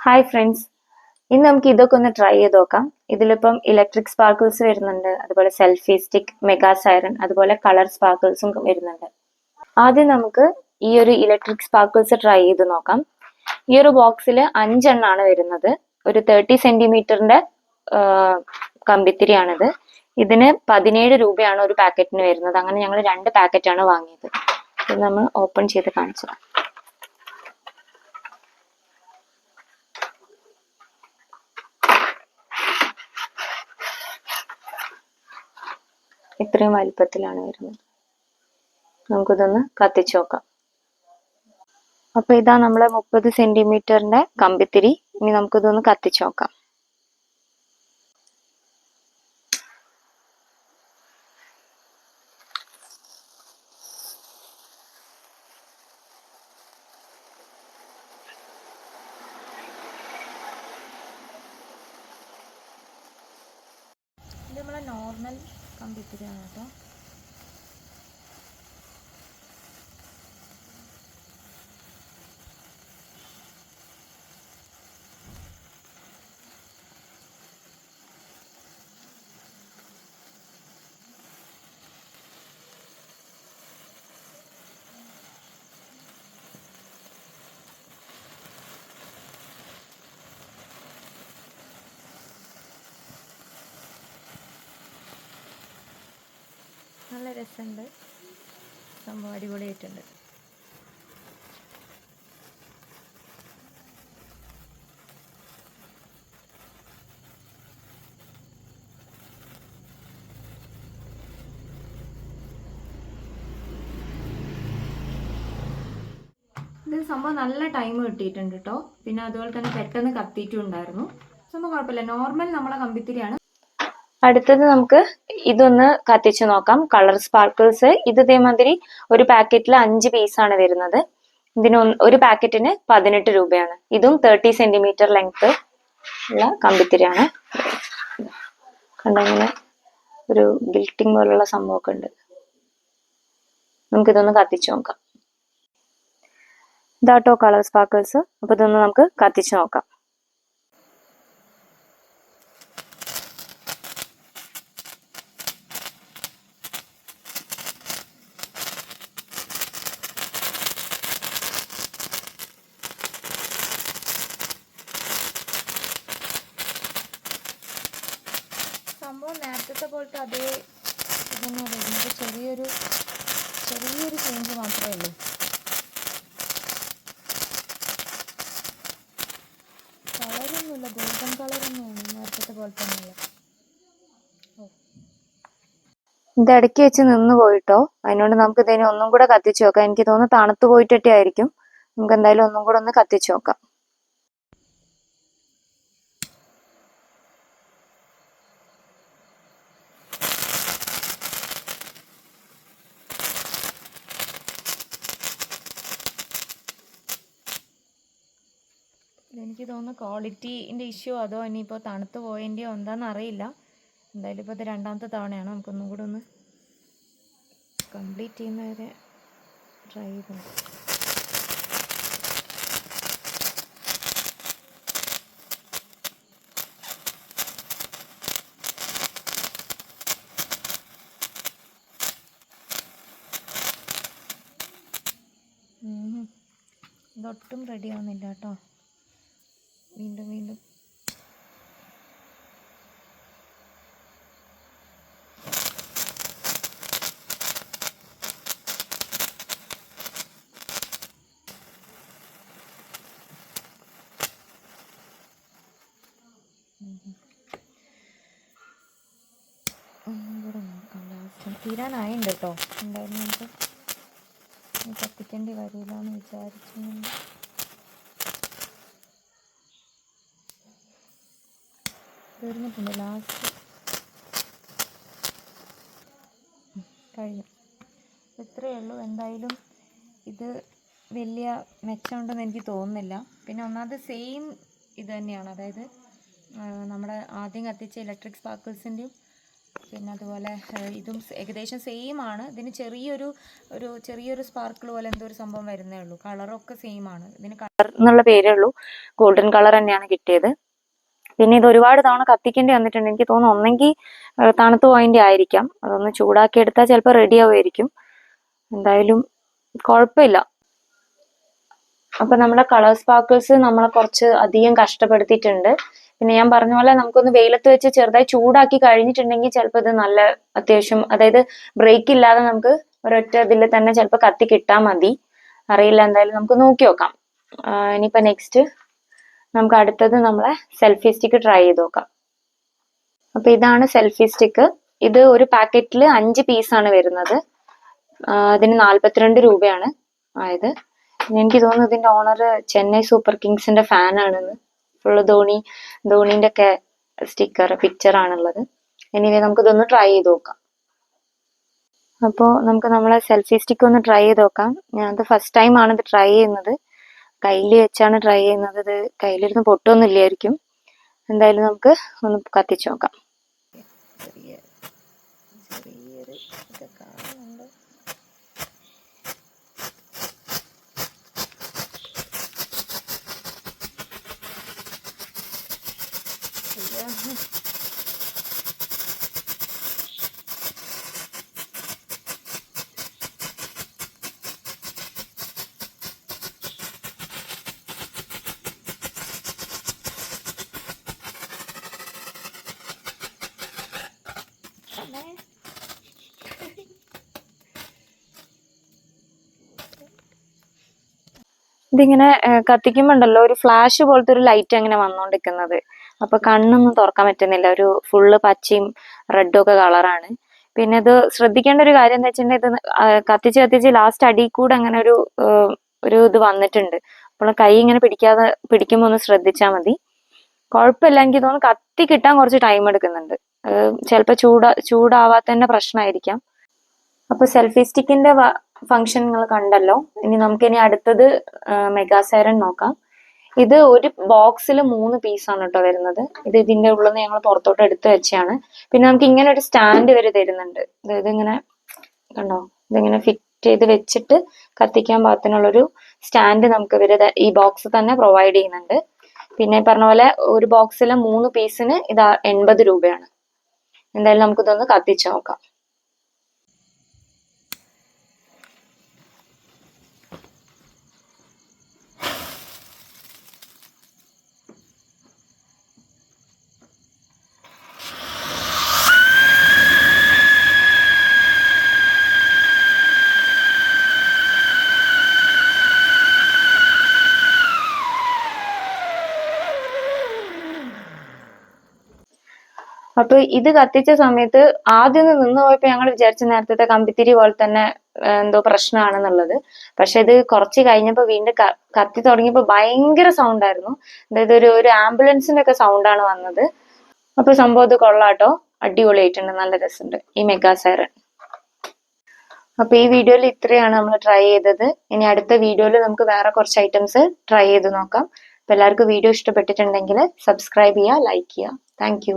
Hi friends, ഇന്ന് നമുക്ക് ഇതൊക്കെ ഒന്ന് ട്രൈ ചെയ്ത് നോക്കാം. ഇതിലിപ്പം ഇലക്ട്രിക് സ്പാർക്കിൾസ് വരുന്നുണ്ട്, അതുപോലെ സെൽഫി സ്റ്റിക്ക്, മെഗാ സൈറൺ, അതുപോലെ കളർ സ്പാർക്കിൾസും വരുന്നുണ്ട്. ആദ്യം നമുക്ക് ഈ ഒരു ഇലക്ട്രിക് സ്പാർക്കിൾസ് ട്രൈ ചെയ്ത് നോക്കാം. ഈ ഒരു ബോക്സിൽ 5 എണ്ണമാണ് വരുന്നത്. ഒരു 30 സെന്റിമീറ്ററിന്റെ കമ്പിത്തിരിയാണിത്. ഇതിന് 17 രൂപയാണ് ഒരു പാക്കറ്റിന് വരുന്നത്. അങ്ങനെ ഞങ്ങൾ 2 പാക്കറ്റാണ് വാങ്ങിയത്. ഇത് നമ്മൾ ഓപ്പൺ ചെയ്ത് കാണിച്ചു. ഇത്രയും വലിപ്പത്തിലാണ് വരുന്നത്. നമുക്കിതൊന്ന് കത്തിച്ചു നോക്കാം. അപ്പൊ ഇതാ നമ്മളെ 30 സെന്റിമീറ്ററിന്റെ കമ്പിത്തിരി. ഇനി നമുക്കിതൊന്ന് കത്തിച്ചു നോക്കാം. ഇത് നമ്മളെ നോർമൽ കമ്പിത്തിരിയാണ് കേട്ടോ. നല്ല രസമുണ്ട്, സംഭവം അടിപൊളിയായിട്ടുണ്ട്. ഇത് സംഭവം നല്ല ടൈം കിട്ടിയിട്ടുണ്ട് കേട്ടോ. പിന്നെ അതുപോലെ തന്നെ പെട്ടെന്ന് കത്തിയിട്ടുണ്ടായിരുന്നു. സംഭവം കുഴപ്പമില്ല, നോർമൽ നമ്മളെ കമ്പിത്തിരിയാണ്. അടുത്തത് നമുക്ക് ഇതൊന്ന് കത്തിച്ചു നോക്കാം. Colour sparkles. ഇത് ഇതേമാതിരി ഒരു പാക്കറ്റിൽ 5 പീസാണ് വരുന്നത്. ഇതിന് ഒരു പാക്കറ്റിന് 18 രൂപയാണ്. ഇതും 30 സെന്റിമീറ്റർ ലെങ്ത് ഉള്ള കമ്പിത്തിരിയാണ്. കണ്ടിങ്ങനെ ഒരു ഗിൽറ്റിംഗ് പോലുള്ള സംഭവമൊക്കെ ഉണ്ട്. നമുക്കിതൊന്ന് കത്തിച്ചു നോക്കാം. ഇതാട്ടോ കളർ സ്പാർക്കിൾസ്. അപ്പൊ ഇതൊന്ന് നമുക്ക് കത്തിച്ചു നോക്കാം. സംഭവം നേരത്തെ പോലത്തെ അതേ ഇതൊന്നും വരുന്നത്, ചെറിയൊരു ചേഞ്ച് മാത്രമേ ഉള്ളൂ. കളറൊന്നുമില്ല, ഗോൾഡൻ കളറൊന്നുമാണ്, നേരത്തെ പോലെ തന്നെയല്ല. ഇത് ഇടയ്ക്ക് വെച്ച് നിന്ന് പോയിട്ടോ. അതിനോണ്ട് നമുക്ക് ഇതിനെ ഒന്നും കൂടെ കത്തിച്ചു നോക്കാം. എനിക്ക് തോന്നുന്നു തണുത്ത് പോയിട്ടേ ആയിരിക്കും. നമുക്ക് എന്തായാലും ഒന്നും കൂടെ ഒന്ന് കത്തിച്ചു നോക്കാം. എനിക്ക് തോന്നുന്നു ക്വാളിറ്റീൻ്റെ ഇഷ്യൂ, അതോ ഇനിയിപ്പോൾ തണുത്ത് പോയതിൻ്റെയോ എന്താണെന്ന് അറിയില്ല. എന്തായാലും ഇപ്പോൾ ഇത് 2ാമത്തെ തവണയാണ്. നമുക്കൊന്നും കൂടെ ഒന്ന് കംപ്ലീറ്റ് ചെയ്യുന്നവരെ ട്രൈ ചെയ്ത് നോക്കാം. ഇതൊട്ടും റെഡി ആവുന്നില്ല കേട്ടോ. വീണ്ടും വീണ്ടും ഒന്നും കൂടെ നോക്കാം. ലാസ്റ്റ് തീരാനായുണ്ട് കേട്ടോ. എന്തായാലും നമുക്ക് കത്തിക്കേണ്ടി വരില്ല എന്ന് വിചാരിച്ചു. തീർന്നിട്ടുണ്ട്. ലാസ്റ്റ് കഴിഞ്ഞു. ഇത്രയേ ഉള്ളൂ. എന്തായാലും ഇത് വലിയ മെച്ചമുണ്ടെന്ന് എനിക്ക് തോന്നുന്നില്ല. പിന്നെ ഒന്നാമത് സെയിം ഇത് തന്നെയാണ്, അതായത് നമ്മുടെ ആദ്യം കത്തിച്ച ഇലക്ട്രിക് സ്പാർക്കിൾസിൻ്റെയും പിന്നെ അതുപോലെ ഇതും ഏകദേശം സെയിം ആണ്. ഇതിന് ചെറിയൊരു സ്പാർക്കിൾ പോലെ എന്തോ ഒരു സംഭവം വരുന്നേ ഉള്ളൂ. കളറൊക്കെ സെയിം ആണ്. ഇതിന് കളർ എന്നുള്ള പേരേ ഉള്ളൂ. ഗോൾഡൻ കളർ തന്നെയാണ് കിട്ടിയത്. പിന്നെ ഇത് ഒരുപാട് തവണ കത്തിക്കേണ്ടി വന്നിട്ടുണ്ട്. എനിക്ക് തോന്നുന്നു ഒന്നെങ്കിൽ തണുത്തു പോയതിൻ്റെ ആയിരിക്കാം. അതൊന്ന് ചൂടാക്കി എടുത്താൽ ചിലപ്പോൾ റെഡി ആവുമായിരിക്കും. എന്തായാലും കുഴപ്പമില്ല. അപ്പൊ നമ്മുടെ കളർ സ്പാർക്കിൾസ് നമ്മളെ കുറച്ച് അധികം കഷ്ടപ്പെടുത്തിയിട്ടുണ്ട്. പിന്നെ ഞാൻ പറഞ്ഞ പോലെ നമുക്കൊന്ന് വെയിലത്ത് വെച്ച് ചെറുതായി ചൂടാക്കി കഴിഞ്ഞിട്ടുണ്ടെങ്കിൽ ചിലപ്പോൾ ഇത് നല്ല അത്യാവശ്യം, അതായത് ബ്രേക്ക് ഇല്ലാതെ നമുക്ക് ഒരൊറ്റ ഇതിൽ തന്നെ ചിലപ്പോൾ കത്തി കിട്ടാൻ മതി. അറിയില്ല, എന്തായാലും നമുക്ക് നോക്കി നോക്കാം. ഇനിയിപ്പോൾ നെക്സ്റ്റ് നമുക്ക് അടുത്തത് നമ്മളെ സെൽഫി സ്റ്റിക്ക് ട്രൈ ചെയ്ത് നോക്കാം. അപ്പൊ ഇതാണ് സെൽഫി സ്റ്റിക്ക്. ഇത് ഒരു പാക്കറ്റിൽ 5 പീസാണ് വരുന്നത്. അതിന് 42 രൂപയാണ് ആയത്. എനിക്ക് തോന്നുന്നു ഇതിന്റെ ഓണർ ചെന്നൈ സൂപ്പർ കിങ്സിന്റെ ഫാൻ ആണെന്ന്. ഫുള്ള് ധോണിന്റെ ഒക്കെ സ്റ്റിക്കർ പിക്ചർ ആണുള്ളത്. എനിവേ നമുക്ക് ഇതൊന്ന് ട്രൈ ചെയ്ത് നോക്കാം. അപ്പോൾ നമുക്ക് നമ്മളെ സെൽഫി സ്റ്റിക്ക് ഒന്ന് ട്രൈ ചെയ്ത് നോക്കാം. ഞാനത് ഫസ്റ്റ് ടൈം ആണ് ഇത് ട്രൈ ചെയ്യുന്നത്. കയ്യിൽ വെച്ചാണ് ട്രൈ ചെയ്യുന്നത്. ഇത് കയ്യിലിരുന്ന് പൊട്ടൊന്നും ഇല്ലായിരിക്കും. എന്തായാലും നമുക്ക് ഒന്ന് കത്തിച്ചു നോക്കാം. ഇതിങ്ങനെ കത്തിക്കുമ്പോണ്ടല്ലോ ഒരു ഫ്ലാഷ് പോലത്തെ ഒരു ലൈറ്റ് അങ്ങനെ വന്നോണ്ടിരിക്കുന്നത്. അപ്പൊ കണ്ണൊന്നും തുറക്കാൻ പറ്റുന്നില്ല. ഒരു ഫുള്ള് പച്ചയും റെഡും ഒക്കെ കളറാണ്. പിന്നെ ഇത് ശ്രദ്ധിക്കേണ്ട ഒരു കാര്യം എന്താ വെച്ചിട്ടുണ്ടെങ്കിൽ ഇത് കത്തിച്ച് ലാസ്റ്റ് അടിയിൽ കൂടെ അങ്ങനെ ഒരു ഇത് വന്നിട്ടുണ്ട്. അപ്പോൾ കൈ ഇങ്ങനെ പിടിക്കുമ്പോൾ ഒന്ന് ശ്രദ്ധിച്ചാൽ മതി. കുഴപ്പമില്ല, എനിക്ക് തോന്നുന്നു കത്തി കിട്ടാൻ കുറച്ച് ടൈം എടുക്കുന്നുണ്ട്. ചിലപ്പോൾ ചൂടാവാത്തതിന്റെ പ്രശ്നമായിരിക്കാം. അപ്പൊ സെൽഫി സ്റ്റിക്കിന്റെ ഫംഗ്ഷൻ നിങ്ങൾ കണ്ടല്ലോ. ഇനി അടുത്തത് മെഗാ സൈറൺ നോക്കാം. ഇത് ഒരു ബോക്സിൽ 3 പീസാണ് കേട്ടോ വരുന്നത്. ഇതിന്റെ ഉള്ളിൽ നിന്ന് ഞങ്ങൾ പുറത്തോട്ട് എടുത്തു വെച്ചാണ്. പിന്നെ നമുക്ക് ഇങ്ങനെ ഒരു സ്റ്റാൻഡ് വരെ തരുന്നുണ്ട്. ഇതിങ്ങനെ കണ്ടോ, ഇതിങ്ങനെ ഫിറ്റ് ചെയ്ത് വെച്ചിട്ട് കത്തിക്കാൻ പാകത്തിനുള്ളൊരു സ്റ്റാൻഡ് നമുക്ക് ഈ ബോക്സ് തന്നെ പ്രൊവൈഡ് ചെയ്യുന്നുണ്ട്. പിന്നെ പറഞ്ഞ പോലെ ഒരു ബോക്സിലെ 3 പീസിന് ഇത് 80 രൂപയാണ്. എന്തായാലും നമുക്കിതൊന്ന് കത്തിച്ചു നോക്കാം. അപ്പൊ ഇത് കത്തിച്ച സമയത്ത് ആദ്യം നിന്ന് പോയപ്പോ ഞങ്ങൾ വിചാരിച്ച നേരത്തെ കമ്പിത്തിരി പോലെ തന്നെ എന്തോ പ്രശ്നമാണെന്നുള്ളത്. പക്ഷെ ഇത് കുറച്ച് കഴിഞ്ഞപ്പോ വീണ്ടും കത്തി തുടങ്ങിയപ്പോ ഭയങ്കര സൗണ്ട് ആയിരുന്നു. അതായത് ഒരു ആംബുലൻസിന്റെ ഒക്കെ സൗണ്ടാണ് വന്നത്. അപ്പൊ സംഭവം ഇത് കൊള്ളാട്ടോ, അടിപൊളിയായിട്ടുണ്ട്, നല്ല രസമുണ്ട് ഈ മെഗാ സൈറൺ. അപ്പൊ ഈ വീഡിയോയിൽ ഇത്രയാണ് നമ്മൾ ട്രൈ ചെയ്തത്. ഇനി അടുത്ത വീഡിയോയിൽ നമുക്ക് വേറെ കുറച്ച് ഐറ്റംസ് ട്രൈ ചെയ്ത് നോക്കാം. അപ്പൊ എല്ലാവർക്കും വീഡിയോ ഇഷ്ടപ്പെട്ടിട്ടുണ്ടെങ്കിൽ സബ്സ്ക്രൈബ് ചെയ്യുക, ലൈക്ക് ചെയ്യുക. താങ്ക്